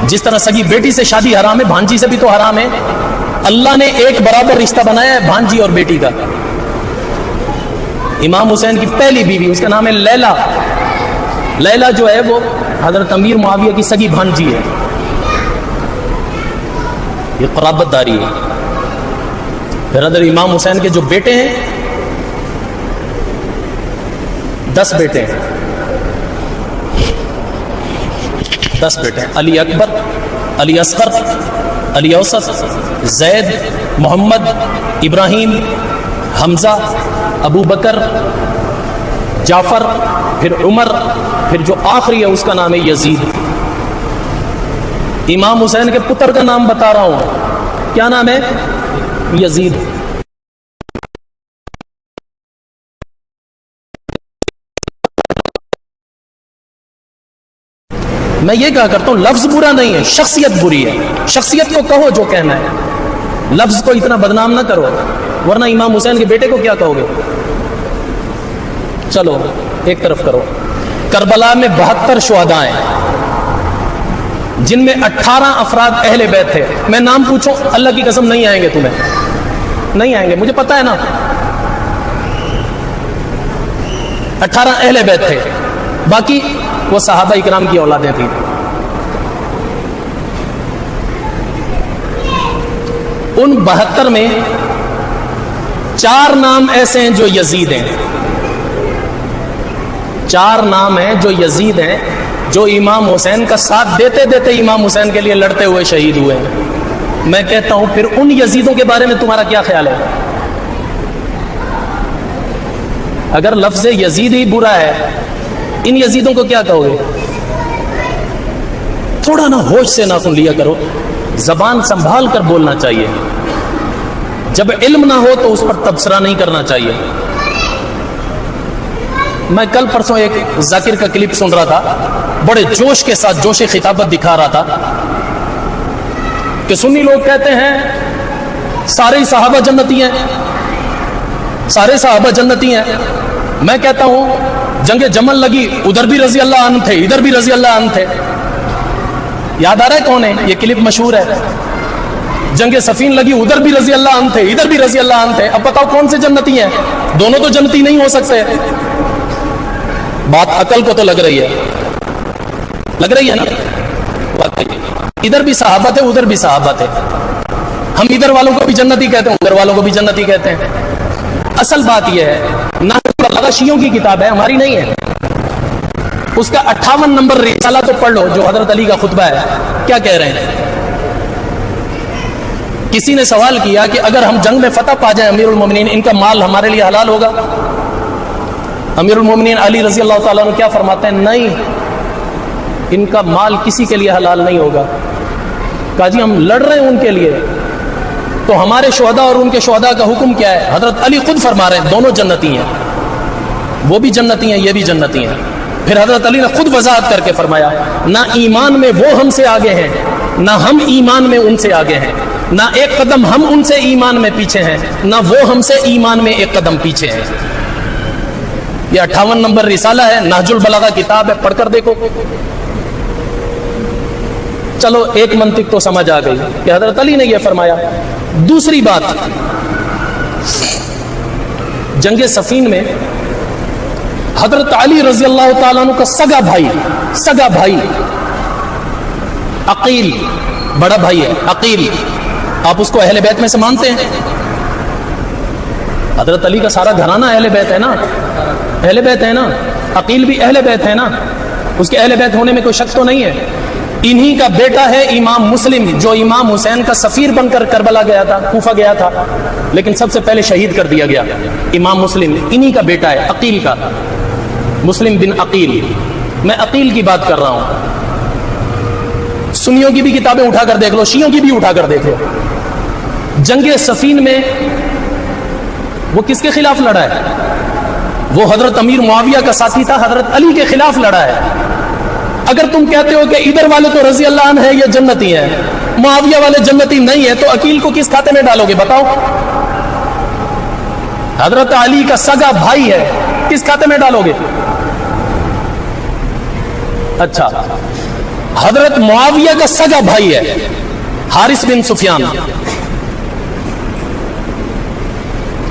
جس طرح سگی بیٹی سے شادی حرام ہے، بھانجی سے بھی تو حرام ہے. اللہ نے ایک برابر رشتہ بنایا ہے بھانجی اور بیٹی کا. امام حسین کی پہلی بیوی اس کا نام ہے لیلا. لیلا جو ہے وہ حضرت امیر معاویہ کی سگی بھانجی ہے. یہ قرابت داری ہے. پھر حضرت امام حسین کے جو بیٹے ہیں 10 بیٹے ہیں، 10 بیٹے ہیں. علی اکبر، علی اصغر، علی اوسط، زید، محمد، ابراہیم، حمزہ، ابو بکر، جعفر، پھر عمر، پھر جو آخری ہے اس کا نام ہے یزید. امام حسین کے پتر کا نام بتا رہا ہوں، کیا نام ہے؟ یزید. میں یہ کہا کرتا ہوں لفظ برا نہیں ہے، شخصیت بری ہے. شخصیت کو کہو جو کہنا ہے، لفظ کو اتنا بدنام نہ کرو، ورنہ امام حسین کے بیٹے کو کیا کہو گے؟ چلو ایک طرف کرو. کربلا میں 72 شہداء ہیں جن میں 18 افراد اہل بیت تھے. میں نام پوچھوں اللہ کی قسم نہیں آئیں گے، تمہیں نہیں آئیں گے، مجھے پتا ہے نا. 18 اہل بیت تھے، باقی وہ صحابہ اکرام کی اولادیں تھیں. ان 72 میں 4 نام ایسے ہیں جو یزید ہیں. 4 نام ہیں جو یزید ہیں، جو امام حسین کا ساتھ دیتے دیتے امام حسین کے لیے لڑتے ہوئے شہید ہوئے ہیں. میں کہتا ہوں پھر ان یزیدوں کے بارے میں تمہارا کیا خیال ہے؟ اگر لفظ یزید ہی برا ہے، ان یزیدوں کو کیا کہو گے؟ تھوڑا نا ہوش سے ناخن لیا کرو، زبان سنبھال کر بولنا چاہیے. جب علم نہ ہو تو اس پر تبصرہ نہیں کرنا چاہیے. میں کل پرسوں ایک ذاکر کا کلپ سن رہا تھا، بڑے جوش کے ساتھ جوش خطابت دکھا رہا تھا کہ سنی لوگ کہتے ہیں سارے صحابہ جنتی ہیں، سارے صحابہ جنتی ہیں. میں کہتا ہوں جنگ جمل لگی، ادھر بھی رضی اللہ عنہ تھے، ادھر بھی رضی اللہ عنہ تھے. یاد آ رہا ہے کون ہے؟ یہ کلپ مشہور ہے. جنگ صفین لگی، ادھر بھی رضی اللہ عنہ تھے، ادھر بھی رضی اللہ عنہ تھے. اب بتاؤ کون سے جنتی ہیں؟ دونوں تو جنتی نہیں ہو سکتے. بات عقل کو تو لگ رہی ہے، لگ رہی ہے نا؟ ادھر بھی صحابہ تھے، ادھر بھی صحابہ تھے. ہم ادھر والوں کو بھی جنتی کہتے ہیں، ادھر والوں کو بھی جنتی کہتے ہیں. اصل بات یہ ہے، نہ شیعوں کی کتاب ہے، ہماری نہیں ہے. اس کا 58 نمبر رسالہ تو پڑھ لو جو حضرت علی کا خطبہ ہے. کیا کہہ رہے ہیں؟ کسی نے سوال کیا کہ اگر ہم جنگ میں فتح پا جائیں امیر المومنین، ان کا مال ہمارے لیے حلال ہوگا؟ امیر المومنین علی رضی اللہ تعالیٰ عنہ کیا فرماتے ہیں؟ نہیں، ان کا مال کسی کے لیے حلال نہیں ہوگا. کہا جی ہم لڑ رہے ہیں ان کے لیے، تو ہمارے شہداء اور ان کے شہداء کا حکم کیا ہے؟ حضرت علی خود فرما رہے ہیں دونوں جنتی ہیں، وہ بھی جنتی ہیں، یہ بھی جنتی ہیں. پھر حضرت علی نے خود وضاحت کر کے فرمایا نہ ایمان میں وہ ہم سے آگے ہیں، نہ ہم ایمان میں ان سے آگے ہیں، نہ ایک قدم ہم ان سے ایمان میں پیچھے ہیں، نہ وہ ہم سے ایمان میں ایک قدم پیچھے ہیں. یہ 58 نمبر رسالہ ہے، نہج البلاغہ کتاب ہے، پڑھ کر دیکھو. چلو ایک منطق تو سمجھ آ گئی کہ حضرت علی نے یہ فرمایا. دوسری بات، جنگ صفین میں حضرت علی رضی اللہ تعالیٰ عنہ کا سگا بھائی عقیل، بڑا بھائی ہے عقیل، آپ اس کو اہل بیت میں سے مانتے ہیں؟ حضرت علی کا سارا گھرانہ اہل بیت ہے نا، اہل بیت ہے نا، عقیل بھی اہل بیت ہے نا، اس کے اہل بیت ہونے میں کوئی شک تو نہیں ہے۔ انہی کا بیٹا ہے امام مسلم، جو امام حسین کا سفیر بن کر کربلا گیا تھا، کوفہ گیا تھا، لیکن سب سے پہلے شہید کر دیا گیا۔ امام مسلم انہی کا بیٹا ہے، عقیل کا، مسلم بن عقیل۔ میں عقیل کی بات کر رہا ہوں، سنیوں کی بھی کتابیں اٹھا کر دیکھ لو، شیعوں کی بھی اٹھا کر دیکھ لو۔ جنگ صفین میں وہ کس کے خلاف لڑا ہے؟ وہ حضرت امیر معاویہ کا ساتھی تھا، حضرت علی کے خلاف لڑا ہے۔ اگر تم کہتے ہو کہ ادھر والے تو رضی اللہ عنہ ہے، یہ جنتی ہیں، معاویہ والے جنتی نہیں ہے، تو عقیل کو کس کھاتے میں ڈالو گے بتاؤ؟ حضرت علی کا سگا بھائی ہے، کس کھاتے میں ڈالو گے؟ اچھا، حضرت معاویہ کا سگا بھائی ہے حارث بن سفیان،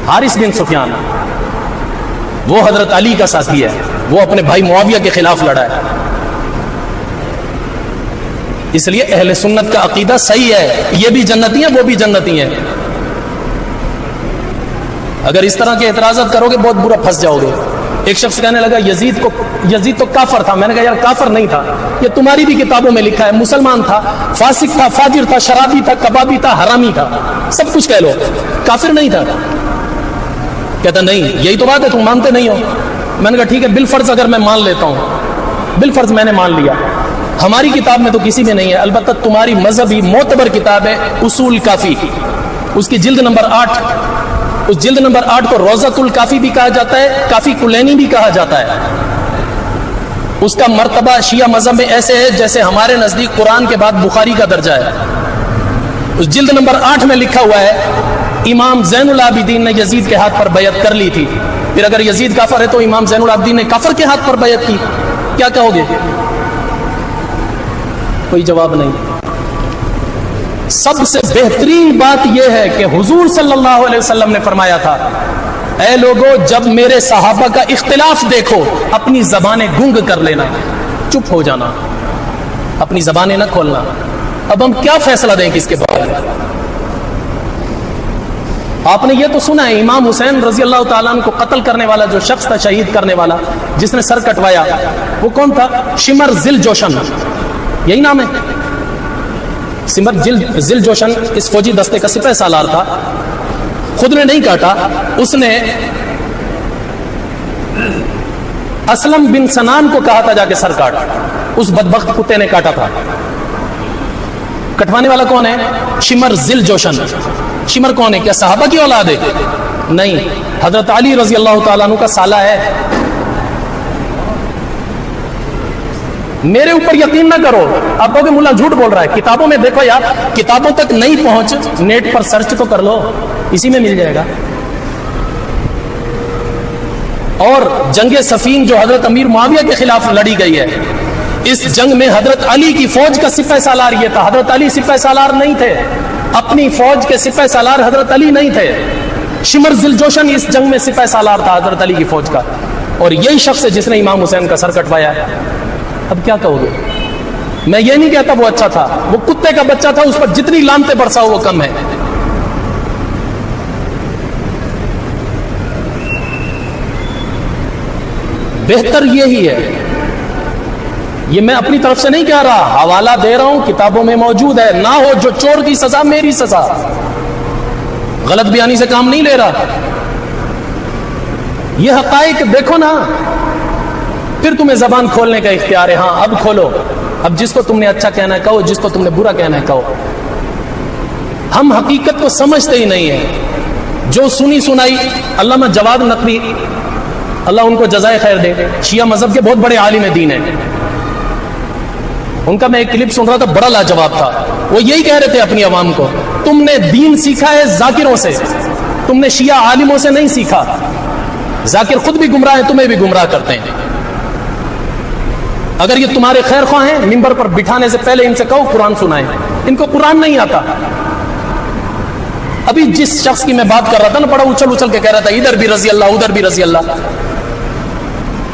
حارث بن سفیان وہ حضرت علی کا ساتھی ہے، وہ اپنے بھائی معاویہ کے خلاف لڑا ہے۔ اس لیے اہل سنت کا عقیدہ صحیح ہے، یہ بھی جنتی ہیں وہ بھی جنتی ہیں۔ اگر اس طرح کے اعتراضات کرو گے بہت برا پھنس جاؤ گے۔ ایک شخص کہنے لگا یزید تو کافر تھا، میں نے کہا یار کافر نہیں تھا، یہ تمہاری بھی کتابوں میں لکھا ہے، مسلمان تھا، فاسق تھا، فاجر تھا، شرابی تھا، کبابی تھا، حرامی تھا، سب کچھ کہہ لو، کافر نہیں تھا۔ کہتا نہیں یہی تو بات ہے، تم مانتے نہیں ہو۔ میں نے کہا ٹھیک ہے، بالفرض اگر میں مان لیتا ہوں، بالفرض میں نے مان لیا، ہماری کتاب میں تو کسی میں نہیں ہے، البتہ تمہاری مذہبی معتبر کتاب ہے اصول کافی، اس کی جلد نمبر 8، اس جلد نمبر 8 کو روضۃ الکافی بھی کہا جاتا ہے، کافی کلینی بھی کہا جاتا ہے۔ اس کا مرتبہ شیعہ مذہب میں ایسے ہے جیسے ہمارے نزدیک قرآن کے بعد بخاری کا درجہ ہے۔ اس جلد نمبر 8 میں لکھا ہوا ہے امام زین العابدین نے یزید کے ہاتھ پر بیعت کر لی تھی، پھر اگر یزید کافر ہے تو امام زین العابدین نے کافر کے ہاتھ پر بیعت کی، کیا کہو گے؟ کوئی جواب نہیں۔ سب سے بہترین بات یہ ہے کہ حضور صلی اللہ علیہ وسلم نے فرمایا تھا، اے لوگو جب میرے صحابہ کا اختلاف دیکھو اپنی زبانیں گنگ کر لینا، چپ ہو جانا، اپنی زبانیں نہ کھولنا۔ اب ہم کیا فیصلہ دیں کس کے بارے میں؟ آپ نے یہ تو سنا ہے امام حسین رضی اللہ تعالیٰ عنہ کو قتل کرنے والا جو شخص تھا، شہید کرنے والا جس نے سر کٹوایا، وہ کون تھا؟ شمر ذل جوشن، یہی نام ہے؟ سمر ذل جوشن اس فوجی دستے کا سپہ سالار تھا، خود نے نہیں کاٹا، اس نے اسلم بن سنان کو کہا تھا جا کے سر کاٹ، اس بدبخت کتے نے کاٹا تھا۔ کٹوانے والا کون ہے؟ شمر ذل جوشن۔ شمر کون ہے؟ کیا صحابہ کی اولاد ہے؟ نہیں، حضرت علی رضی اللہ تعالیٰ عنہ کا سالہ ہے۔ میرے اوپر یقین نہ کرو، آپ کہو گے مولا جھوٹ بول رہا ہے، کتابوں میں دیکھو یار، کتابوں تک نہیں پہنچ، نیٹ پر سرچ تو کر لو، اسی میں مل جائے گا۔ اور جنگ صفین جو حضرت امیر معاویہ کے خلاف لڑی گئی ہے، اس جنگ میں حضرت علی کی فوج کا سپہ سالار یہ تھا، حضرت علی سپہ سالار نہیں تھے، اپنی فوج کے سپہ سالار حضرت علی نہیں تھے۔ شمر ذل جوشن اس جنگ میں سپہ سالار تھا حضرت علی کی فوج کا، اور یہی شخص ہے جس نے امام حسین کا سر کٹوایا ہے۔ اب کیا کہو گے؟ میں یہ نہیں کہتا وہ اچھا تھا، وہ کتے کا بچہ تھا، اس پر جتنی لانتیں برساؤ وہ کم ہے۔ بہتر یہی ہے، یہ میں اپنی طرف سے نہیں کہہ رہا، حوالہ دے رہا ہوں، کتابوں میں موجود ہے، نہ ہو جو چور کی سزا میری سزا، غلط بیانی سے کام نہیں لے رہا، یہ حقائق دیکھو نا، پھر تمہیں زبان کھولنے کا اختیار ہے۔ ہاں اب کھولو، اب جس کو تم نے اچھا کہنا ہے کہو، جس کو تم نے برا کہنا ہے کہو۔ ہم حقیقت کو سمجھتے ہی نہیں ہیں۔ جو سنی سنائی علامہ جواد نقوی، اللہ ان کو جزائے خیر دے، شیعہ مذہب کے بہت بڑے عالم دین ہیں، ان کا میں ایک کلپ سن رہا تھا، بڑا لاجواب تھا۔ وہ یہی کہہ رہے تھے اپنی عوام کو، تم نے دین سیکھا ہے ذاکروں سے، تم نے شیعہ عالموں سے نہیں سیکھا، ذاکر خود بھی گمراہ ہیں، تمہیں بھی گمراہ کرتے ہیں۔ اگر یہ تمہارے خیر خواہ ہیں، ممبر پر بٹھانے سے پہلے ان سے کہو قرآن سنائیں، ان کو قرآن نہیں آتا۔ ابھی جس شخص کی میں بات کر رہا تھا نا، بڑا اچھل اچھل کے کہہ رہا تھا ادھر بھی رضی اللہ ادھر بھی رضی اللہ،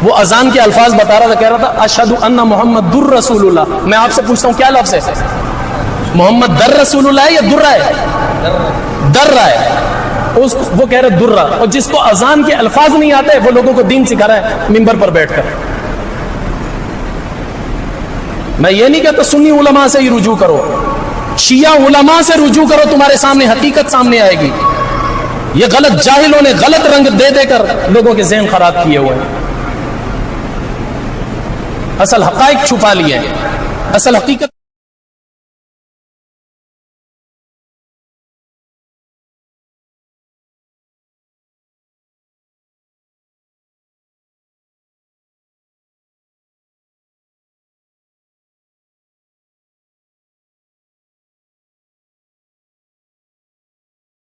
وہ اذان کے الفاظ بتا رہا تھا، کہہ رہا تھا اشہد ان محمد در رسول اللہ. میں آپ سے پوچھتا ہوں کیا لفظ ہے؟ محمد در رسول اللہ ہے یا درہ ہے؟ درہ ہے. وہ کہہ رہے درہ. اور جس کو اذان کے الفاظ نہیں آتے وہ لوگوں کو دین سکھا رہا ہے منبر پر بیٹھ کر. میں یہ نہیں کہتا سنی علماء سے ہی رجوع کرو، شیعہ علماء سے رجوع کرو، تمہارے سامنے حقیقت سامنے آئے گی. یہ غلط جاہلوں نے غلط رنگ دے دے کر لوگوں کے ذہن خراب کیے ہوئے ہیں، اصل حقائق چھپا لیے ہیں، اصل حقیقت